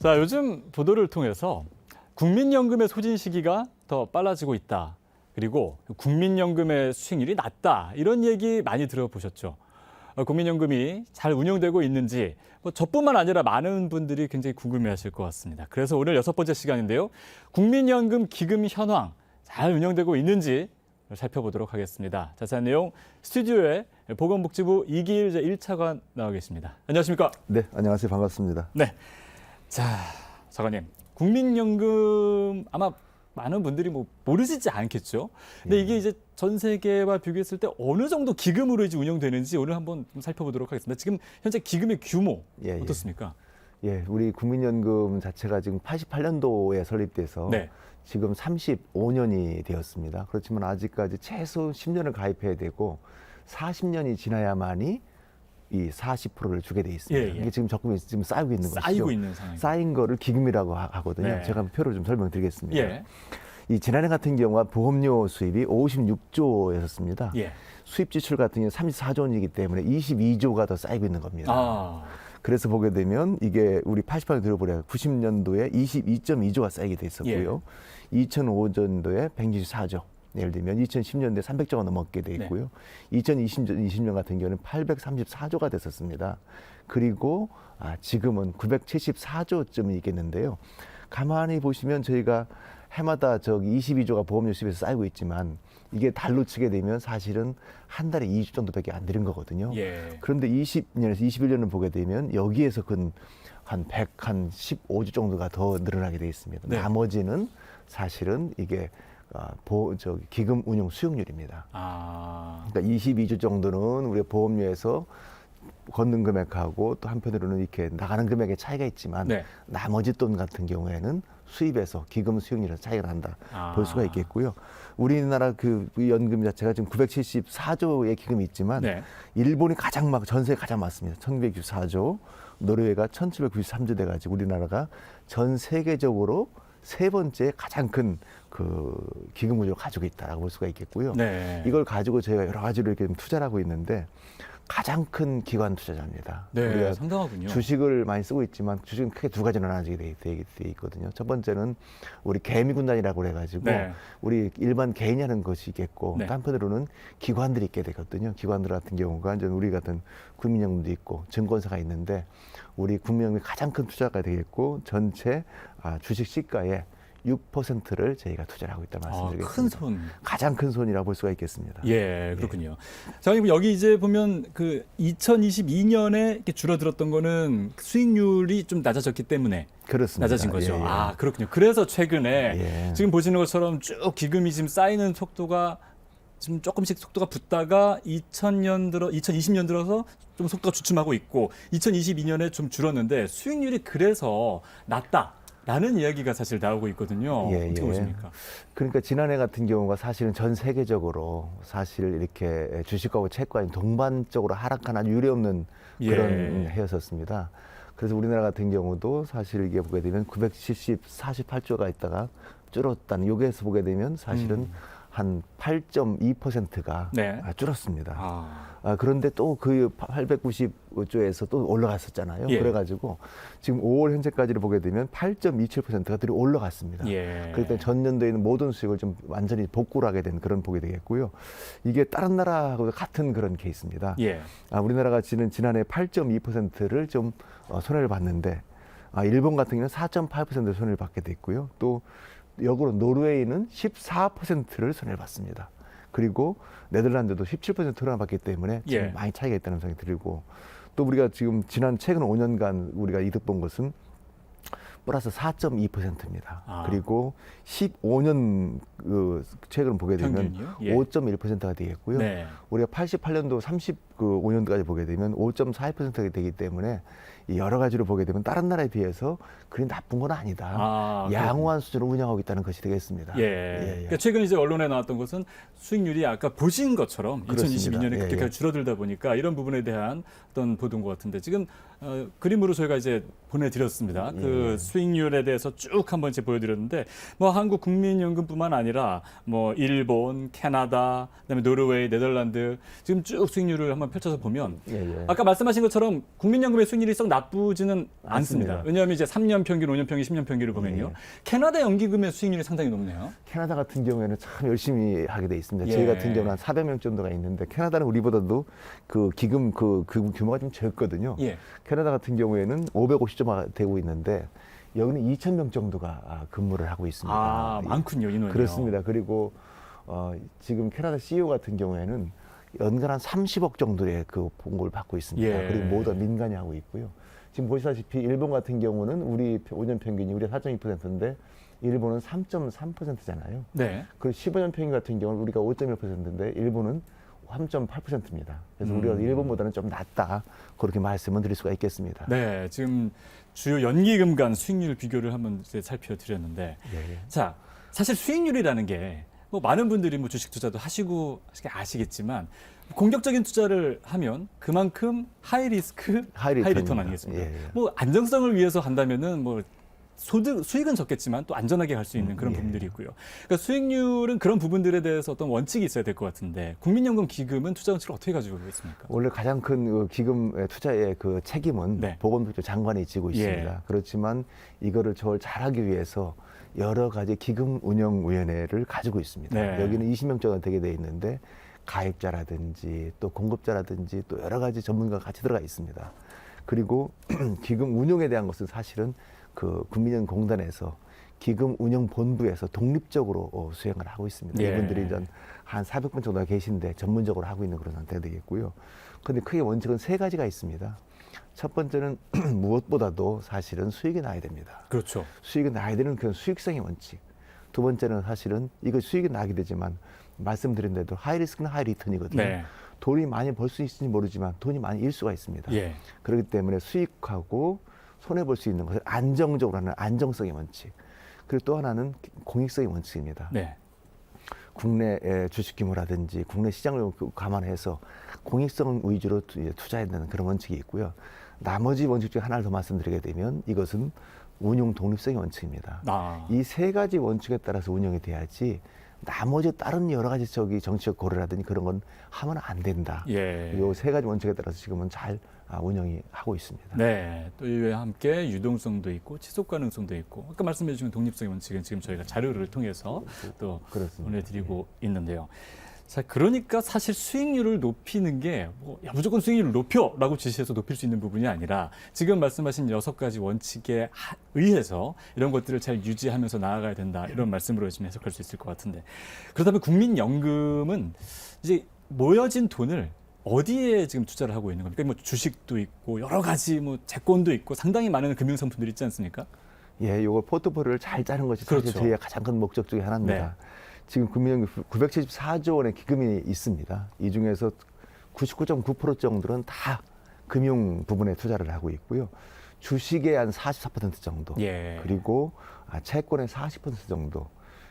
자, 요즘 보도를 통해서 국민연금의 소진 시기가 더 빨라지고 있다. 그리고 국민연금의 수익률이 낮다. 이런 얘기 많이 들어보셨죠. 국민연금이 잘 운영되고 있는지 저뿐만 아니라 많은 분들이 굉장히 궁금해하실 것 같습니다. 그래서 오늘 6번째 시간인데요. 국민연금 기금 현황 잘 운영되고 있는지 살펴보도록 하겠습니다. 자세한 내용 스튜디오에 보건복지부 이기일 제1차관 나와 계십니다. 안녕하십니까? 네, 안녕하세요. 반갑습니다. 네. 자, 차관님. 국민연금 아마 많은 분들이 모르시지 않겠죠. 근데 이게 이제 전 세계와 비교했을 때 어느 정도 기금으로 이제 운영되는지 오늘 한번 좀 살펴보도록 하겠습니다. 지금 현재 기금의 규모 어떻습니까? 예, 우리 국민연금 자체가 지금 88년도에 설립돼서 네. 지금 35년이 되었습니다. 그렇지만 아직까지 최소 10년을 가입해야 되고 40년이 지나야만이 이 40%를 주게 돼 있습니다. 예. 이게 지금 적금이 지금 쌓이고 있는 것이죠. 쌓이고 있는 상황. 쌓인 거를 기금이라고 하거든요. 네. 제가 표를 좀 설명드리겠습니다. 예. 이 지난해 같은 경우가 보험료 수입이 56조였습니다. 예. 수입 지출 같은 경우는 34조 원이기 때문에 22조가 더 쌓이고 있는 겁니다. 아. 그래서 보게 되면 이게 우리 88년 들어보려 90년도에 22.2조가 쌓이게 돼 있었고요. 2005년도에 124조. 예를 들면 2010년도에 300조가 넘었게 돼 있고요. 2020년 같은 경우는 834조가 됐었습니다. 그리고 지금은 974조쯤이 있겠는데요. 가만히 보시면 저희가 해마다 저기 22조가 보험료 수입에서 쌓이고 있지만 이게 달로 치게 되면 사실은 한 달에 2주 정도밖에 안 되는 거거든요. 예. 그런데 20년에서 21년을 보게 되면 여기에서 한 15주 정도가 더 늘어나게 돼 있습니다. 네. 나머지는 사실은 이게 기금 운용 수익률입니다. 그러니까 22주 정도는 우리 보험료에서 걷는 금액하고 또 한편으로는 이렇게 나가는 금액의 차이가 있지만 나머지 돈 같은 경우에는 수입에서 기금 수익률에서 차이가 난다 볼 수가 있겠고요. 우리나라 그 연금 자체가 지금 974조의 기금이 있지만 일본이 전 세계 가장 많습니다. 1964조, 노르웨이가 1793조 돼가지고 우리나라가 전 세계적으로 세 번째 가장 큰 그 기금 구조를 가지고 있다라고 볼 수가 있겠고요. 이걸 가지고 저희가 여러 가지로 이렇게 투자를 하고 있는데 가장 큰 기관 투자자입니다. 우리가 상당하군요. 주식을 많이 쓰고 있지만 주식은 크게 두 가지로 나눠지게 돼 있거든요. 첫 번째는 우리 개미군단이라고 해가지고 우리 일반 개인이 하는 것이 있겠고 또 한편으로는 기관들이 있게 되거든요. 기관들 같은 경우가 이제 우리 같은 국민연금도 있고 증권사가 있는데 우리 국민연금이 가장 큰 투자가 되겠고 전체 주식 시가의 6%를 저희가 투자를 하고 있다 말씀드리겠습니다. 큰 손. 가장 큰 손이라고 볼 수가 있겠습니다. 예, 그렇군요. 자, 그리고 여기 이제 보면 그 2022년에 이렇게 줄어들었던 거는 수익률이 좀 낮아졌기 때문에 그렇습니다. 낮아진 거죠. 그렇군요. 그래서 최근에 지금 보시는 것처럼 쭉 기금이 지금 쌓이는 속도가 지금 조금씩 속도가 붙다가 2020년 들어서 좀 속도가 주춤하고 있고 2022년에 좀 줄었는데 수익률이 그래서 낮다. 라는 이야기가 사실 나오고 있거든요. 어떻게 보십니까? 그러니까 지난해 같은 경우가 사실은 전 세계적으로 사실 이렇게 주식하고 채권이 동반적으로 하락한 아주 유례없는 그런 해였었습니다. 그래서 우리나라 같은 경우도 사실 이게 보게 되면 48조가 있다가 줄었다는 여기에서 보게 되면 사실은 한 8.2%가 줄었습니다. 그런데 또 그 890조에서 또 올라갔었잖아요. 그래가지고 지금 5월 현재까지를 보게 되면 8.27%가 들이 올라갔습니다. 그러니까 전년도에 있는 모든 수익을 좀 완전히 복구를 하게 된 그런 복이 되겠고요. 이게 다른 나라하고 같은 그런 케이스입니다. 우리나라가 지난해 8.2%를 좀 손해를 봤는데 일본 같은 경우는 4.8% 손해를 받게 됐고요. 또 역으로 노르웨이는 14%를 손해를 봤습니다. 그리고 네덜란드도 17% 손해를 봤기 때문에 지금 많이 차이가 있다는 생각이 들고 또 우리가 지금 최근 5년간 우리가 이득 본 것은 플러스 4.2%입니다. 그리고 15년 최근 보게 되면 5.1%가 되겠고요. 우리가 88년도 35년도까지 보게 되면 5.41%가 되기 때문에 여러 가지로 보게 되면 다른 나라에 비해서 그리 나쁜 건 아니다. 양호한 수준으로 운영하고 있다는 것이 되겠습니다. 그러니까 최근 이제 언론에 나왔던 것은 수익률이 아까 보신 것처럼 2022년에 그렇게 줄어들다 보니까 이런 부분에 대한 어떤 보도인 것 같은데 지금 그림으로 저희가 이제 보내드렸습니다. 그 수익률에 대해서 쭉 한번 이제 보여드렸는데 한국 국민연금뿐만 아니라 일본, 캐나다, 그다음에 노르웨이, 네덜란드 지금 쭉 수익률을 한번 한번 펼쳐서 보면 예, 예. 아까 말씀하신 것처럼 국민연금의 수익률이 썩 나쁘지는 않습니다. 맞습니다. 왜냐하면 이제 3년 평균, 5년 평균, 10년 평균을 보면요. 예. 캐나다 연기금의 수익률이 상당히 높네요. 캐나다 같은 경우에는 참 열심히 하게 돼 있습니다. 예. 저희 같은 경우는 한 400명 정도가 있는데 캐나다는 우리보다도 그 기금 그 규모가 좀 적거든요. 예. 캐나다 같은 경우에는 550점 되고 있는데 여기는 2,000명 정도가 근무를 하고 있습니다. 아, 많군요, 인원이요. 그렇습니다. 그리고 지금 캐나다 CEO 같은 경우에는 연간 한 30억 정도의 그 봉급을 받고 있습니다. 예. 그리고 모두 다 민간이 하고 있고요. 지금 보시다시피 일본 같은 경우는 우리 5년 평균이 우리 4.2%인데 일본은 3.3%잖아요. 네. 그리고 15년 평균 같은 경우는 우리가 5.1%인데 일본은 3.8%입니다. 그래서 우리가 일본보다는 좀 낮다. 그렇게 말씀을 드릴 수가 있겠습니다. 네, 지금 주요 연기금 간 수익률 비교를 한번 이제 살펴드렸는데, 예, 예. 자, 사실 수익률이라는 게 뭐 많은 분들이 뭐 주식 투자도 하시고 아시겠지만 공격적인 투자를 하면 그만큼 하이 리스크, 하이 리턴 리턴입니다. 아니겠습니까? 예, 예. 뭐 안정성을 위해서 한다면은 뭐 수익은 적겠지만 또 안전하게 갈 수 있는 그런 예. 부분들이 있고요. 그러니까 수익률은 그런 부분들에 대해서 어떤 원칙이 있어야 될 것 같은데 국민연금 기금은 투자 원칙을 어떻게 가지고 있습니까? 원래 가장 큰 기금 투자의 그 책임은 네. 보건복지 장관이 지고 있습니다. 예. 그렇지만 이거를 저를 잘하기 위해서 여러 가지 기금 운영위원회를 가지고 있습니다. 네. 여기는 20명 정도 되게 돼 있는데 가입자라든지 또 공급자라든지 또 여러 가지 전문가가 같이 들어가 있습니다. 그리고 기금 운용에 대한 것은 사실은 그 국민연금공단에서 기금 운영 본부에서 독립적으로 수행을 하고 있습니다. 예. 이분들이 한 400분 정도가 계신데 전문적으로 하고 있는 그런 상태가 되겠고요. 그런데 크게 원칙은 세 가지가 있습니다. 첫 번째는 무엇보다도 사실은 수익이 나야 됩니다. 그렇죠. 수익이 나야 되는 그런 수익성의 원칙. 두 번째는 사실은 이거 수익이 나게 되지만 말씀드린 대로 하이 리스크는 하이 리턴이거든요. 네. 돈이 많이 벌 수 있을지 모르지만 돈이 많이 잃을 수가 있습니다. 예. 그렇기 때문에 수익하고 손해 볼 수 있는 것을 안정적으로 하는 안정성의 원칙. 그리고 또 하나는 공익성의 원칙입니다. 네. 국내 주식 규모라든지 국내 시장을 감안해서 공익성 위주로 투자해야 되는 그런 원칙이 있고요. 나머지 원칙 중에 하나를 더 말씀드리게 되면 이것은 운용 독립성의 원칙입니다. 아. 이 세 가지 원칙에 따라서 운영이 돼야지 나머지 다른 여러 가지 정치적 고려라든지 그런 건 하면 안 된다. 예. 이 세 가지 원칙에 따라서 지금은 잘 운영이 하고 있습니다. 네. 또 이와 함께 유동성도 있고 지속 가능성도 있고 아까 말씀해 주신 독립성의 원칙은 지금 저희가 자료를 통해서 또 그렇습니다. 보내드리고 있는데요. 자, 그러니까 사실 수익률을 높이는 게 뭐, 야, 무조건 수익률을 높여라고 지시해서 높일 수 있는 부분이 아니라 지금 말씀하신 6가지 원칙에 의해서 이런 것들을 잘 유지하면서 나아가야 된다. 이런 말씀으로 지금 해석할 수 있을 것 같은데 그렇다면 국민연금은 이제 모여진 돈을 어디에 지금 투자를 하고 있는 겁니까? 뭐 주식도 있고 여러 가지 뭐 채권도 있고 상당히 많은 금융 상품들이 있지 않습니까? 예, 요거 포트폴리오를 잘 짜는 것이 사실 그렇죠. 저희가 가장 큰 목적 중에 하나입니다. 지금 국민연금 974조 원의 기금이 있습니다. 이 중에서 99.9% 정도는 다 금융 부분에 투자를 하고 있고요. 주식의 한 44% 정도, 예. 그리고 채권의 40% 정도,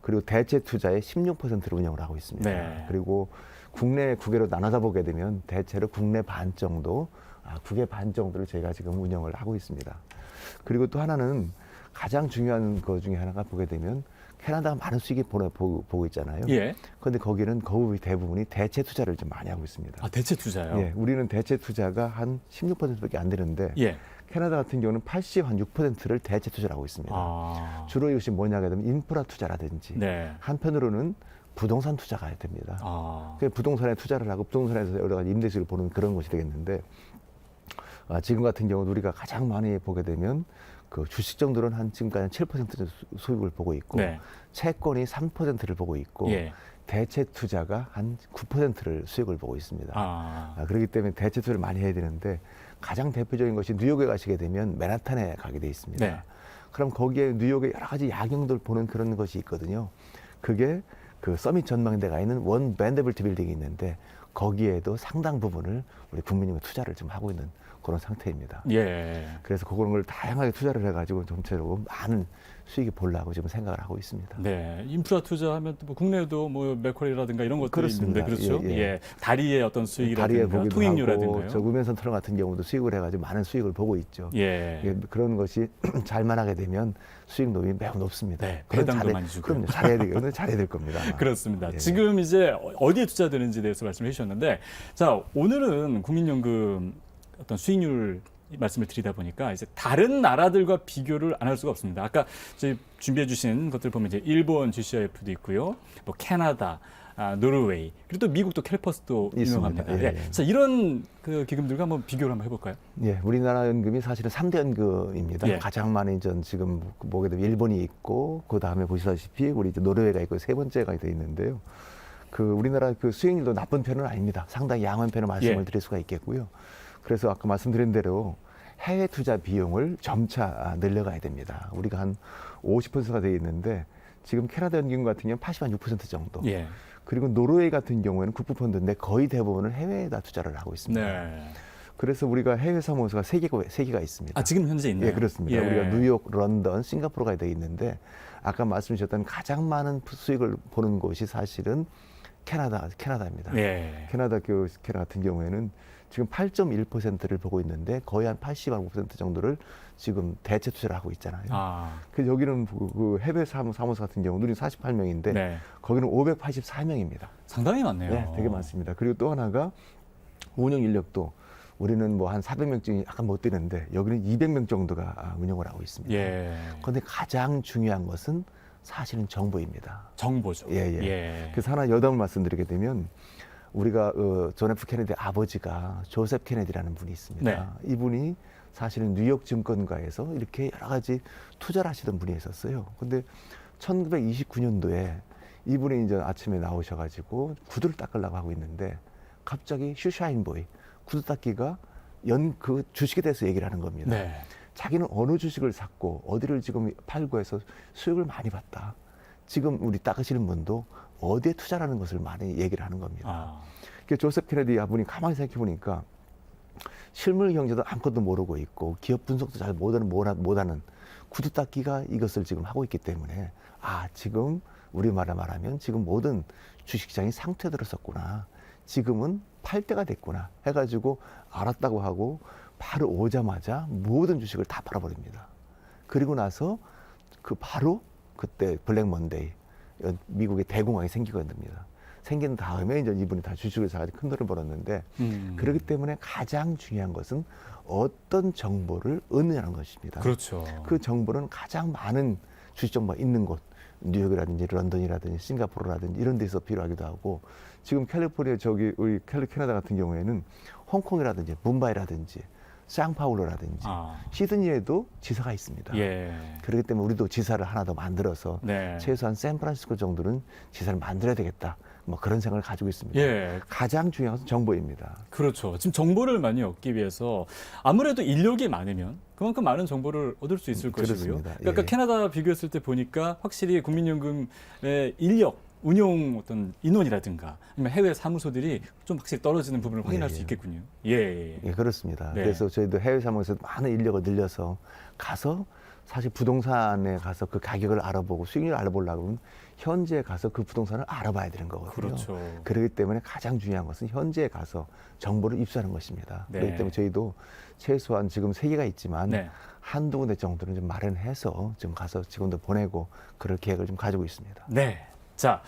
그리고 대체 투자의 16%를 운영을 하고 있습니다. 네. 그리고 국내 국외로 나눠다 보게 되면 대체로 국내 반 정도, 국외 반 정도를 저희가 지금 운영을 하고 있습니다. 그리고 또 하나는 가장 중요한 것 중에 하나가 보게 되면 캐나다가 많은 수익이 보고 있잖아요. 예. 그런데 거기는 거의 대부분이 대체 투자를 좀 많이 하고 있습니다. 아, 대체 투자요? 예, 우리는 대체 투자가 한 16%밖에 안 되는데 예. 캐나다 같은 경우는 86%를 대체 투자를 하고 있습니다. 아. 주로 이것이 뭐냐 하면 인프라 투자라든지 네. 한편으로는 부동산 투자가 됩니다. 아. 그 부동산에 투자를 하고 부동산에서 여러 가지 임대수를 보는 그런 것이 되겠는데 지금 같은 경우도 우리가 가장 많이 보게 되면 그 주식 정도는 한 지금까지 7% 수익을 보고 있고 네. 채권이 3%를 보고 있고 예. 대체 투자가 한 9%를 수익을 보고 있습니다. 그렇기 때문에 대체 투자를 많이 해야 되는데 가장 대표적인 것이 뉴욕에 가시게 되면 맨하탄에 가게 돼 있습니다. 네. 그럼 거기에 뉴욕의 여러 가지 야경들 보는 그런 것이 있거든요. 그게 그 서밋 전망대가 있는 원 밴더빌트 빌딩이 있는데 거기에도 상당 부분을 우리 국민연금 투자를 좀 하고 있는 그런 상태입니다. 예. 그래서 그런 걸 다양하게 투자를 해가지고 전체적으로 많은 수익이 보려고 지금 생각을 하고 있습니다. 네, 인프라 투자하면 또 뭐 국내에도 뭐 맥쿼리라든가 이런 것들이 그렇습니다. 있는데 그렇죠. 예, 예. 다리의 어떤 다리에 수익이라든가 보기도 통익률이라든가요. 하고 저 우면선터널 같은 경우도 수익을 해가지고 많은 수익을 보고 있죠. 예. 예, 그런 것이 잘만 하게 되면 수익률이 매우 높습니다. 네, 그건 배당도 많이 주고요. 그럼요. 잘해야 되겠 잘해야 될 겁니다. 아마. 그렇습니다. 예. 지금 이제 어디에 투자되는지에 대해서 말씀해 주셨는데, 자 오늘은 국민연금 어떤 수익률 말씀을 드리다 보니까 이제 다른 나라들과 비교를 안 할 수가 없습니다. 아까 저희 준비해 주신 것들 보면 이제 일본 GCIF도 있고요, 뭐 캐나다, 노르웨이, 그리고 또 미국도 캘퍼스도 있습니다. 유명합니다. 예, 예. 예. 자 이런 그 기금들과 한번 비교를 한번 해볼까요? 예, 우리나라 연금이 사실은 3대 연금입니다. 예. 가장 많이 전 지금 보게 되면 일본이 있고 그 다음에 보시다시피 우리 이제 노르웨이가 있고 세 번째가 돼 있는데요. 그 우리나라 그 수익률도 나쁜 편은 아닙니다. 상당히 양호한 편을 말씀을 예. 드릴 수가 있겠고요. 그래서 아까 말씀드린 대로 해외 투자 비용을 점차 늘려가야 됩니다. 우리가 한 50%가 돼 있는데 지금 캐나다 연금 같은 경우는 86% 정도. 예. 그리고 노르웨이 같은 경우에는 국부펀드인데 거의 대부분을 해외에다 투자를 하고 있습니다. 네. 그래서 우리가 해외 사무소가 세 개가 있습니다. 아 지금 현재 있나요? 예, 그렇습니다. 예. 우리가 뉴욕, 런던, 싱가포르가 돼 있는데 아까 말씀 주셨던 가장 많은 수익을 보는 곳이 사실은 캐나다입니다. 예. 캐나다 같은 경우에는 지금 8.1%를 보고 있는데 거의 한 85% 정도를 지금 대체 투자를 하고 있잖아요. 아. 그래서 여기는 그 해외 사무소 같은 경우 우리는 48명인데 네. 거기는 584명입니다. 상당히 많네요. 네, 되게 많습니다. 그리고 또 하나가 운영 인력도 우리는 뭐 한 400명쯤이 약간 못 되는데 여기는 200명 정도가 운영을 하고 있습니다. 예. 그런데 가장 중요한 것은 사실은 정보입니다. 정보죠. 예, 예. 예. 그래서 하나 여담을 말씀드리게 되면 우리가 존 F 케네디 아버지가 조셉 케네디라는 분이 있습니다. 네. 이분이 사실은 뉴욕 증권가에서 이렇게 여러 가지 투자를 하시던 분이 있었어요. 근데 1929년도에 이분이 이제 아침에 나오셔가지고 구두를 닦으려고 하고 있는데 갑자기 슈샤인보이 구두 닦기가 그 주식에 대해서 얘기를 하는 겁니다. 네. 자기는 어느 주식을 샀고 어디를 지금 팔고 해서 수익을 많이 봤다. 지금 우리 닦으시는 분도 어디에 투자라는 것을 많이 얘기를 하는 겁니다. 아. 그러니까 조셉 케네디 아버님 가만히 생각해 보니까 실물 경제도 아무것도 모르고 있고 기업 분석도 잘 못하는 구두 닦기가 이것을 지금 하고 있기 때문에 지금 우리말로 말하면 지금 모든 주식시장이 상태에 들었었구나. 지금은 팔 때가 됐구나 해가지고 알았다고 하고 바로 오자마자 모든 주식을 다 팔아버립니다. 그리고 나서 바로 그때 블랙 먼데이 미국의 대공황이 생기게 됩니다. 생긴 다음에 이제 이분이 다 주식을 사가지고 큰 돈을 벌었는데 그렇기 때문에 가장 중요한 것은 어떤 정보를 얻느냐는 것입니다. 그렇죠. 그 정보는 가장 많은 주식 정보가 있는 곳, 뉴욕이라든지 런던이라든지 싱가포르라든지 이런 데서 필요하기도 하고 지금 캘리포니아 우리 캐나다 같은 경우에는 홍콩이라든지 뭄바이라든지 상파울루라든지 시드니에도 지사가 있습니다. 예. 그렇기 때문에 우리도 지사를 하나 더 만들어서 네. 최소한 샌프란시스코 정도는 지사를 만들어야 되겠다. 뭐 그런 생각을 가지고 있습니다. 예. 가장 중요한 것은 정보입니다. 그렇죠. 지금 정보를 많이 얻기 위해서 아무래도 인력이 많으면 그만큼 많은 정보를 얻을 수 있을 것이고요. 그렇습니다. 그러니까 예. 캐나다 비교했을 때 보니까 확실히 국민연금의 인력, 운용 어떤 인원이라든가 아니면 해외 사무소들이 좀 확실히 떨어지는 부분을 확인할 예, 수 예. 있겠군요. 예. 예, 그렇습니다. 네. 그래서 저희도 해외 사무소에서 많은 인력을 늘려서 가서 사실 부동산에 가서 그 가격을 알아보고 수익률을 알아보려고 하면 현지에 가서 그 부동산을 알아봐야 되는 거거든요. 그렇죠. 그렇기 때문에 가장 중요한 것은 현지에 가서 정보를 입수하는 것입니다. 네. 그렇기 때문에 저희도 최소한 지금 3개가 있지만 네. 한두 군데 정도는 좀 마련해서 좀 가서 직원들 보내고 그럴 계획을 좀 가지고 있습니다. 네. 자,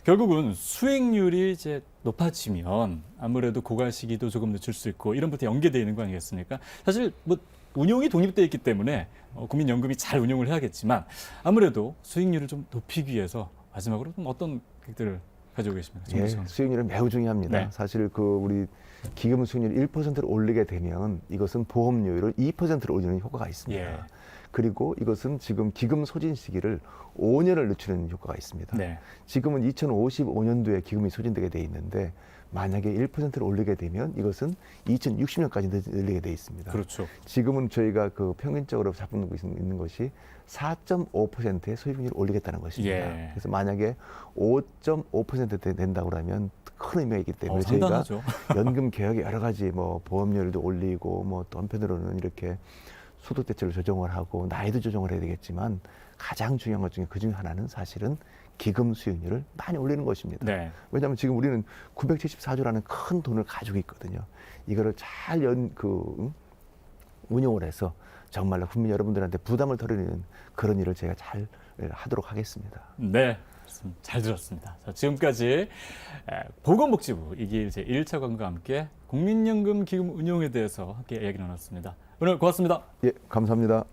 결국은 수익률이 이제 높아지면 아무래도 고갈 시기도 조금 늦출 수 있고 이런 부터 연계되어 있는 거 아니겠습니까? 사실 뭐 운용이 독립되어 있기 때문에 국민연금이 잘 운용을 해야겠지만 아무래도 수익률을 좀 높이기 위해서 마지막으로 좀 어떤 계획들을 가지고 계십니까? 예, 수익률은 매우 중요합니다. 네. 사실 우리 기금 수익률 1%를 올리게 되면 이것은 보험료율을 2%를 올리는 효과가 있습니다. 예. 그리고 이것은 지금 기금 소진 시기를 5년을 늦추는 효과가 있습니다. 네. 지금은 2055년도에 기금이 소진되게 돼 있는데 만약에 1%를 올리게 되면 이것은 2060년까지 늘리게 돼 있습니다. 그렇죠. 지금은 저희가 평균적으로 잡고 있는 것이 4.5%의 수익률을 올리겠다는 것입니다. 예. 그래서 만약에 5.5% 된다고 하면 큰 의미가 있기 때문에 상당하죠. 저희가 연금 개혁에 여러 가지 뭐 보험료율도 올리고 뭐 또 한편으로는 이렇게 소득 대체를 조정을 하고 나이도 조정을 해야 되겠지만 가장 중요한 것 중에 그 중에 하나는 사실은 기금 수익률을 많이 올리는 것입니다. 네. 왜냐하면 지금 우리는 974조라는 큰 돈을 가지고 있거든요. 이거를 잘 운용을 해서 정말로 국민 여러분들한테 부담을 덜어내는 그런 일을 제가 잘 하도록 하겠습니다. 네. 잘 들었습니다. 자, 지금까지 보건복지부 이길 제1차관과 함께 국민연금 기금 운용에 대해서 함께 이야기 나눴습니다. 오늘 고맙습니다. 예, 감사합니다.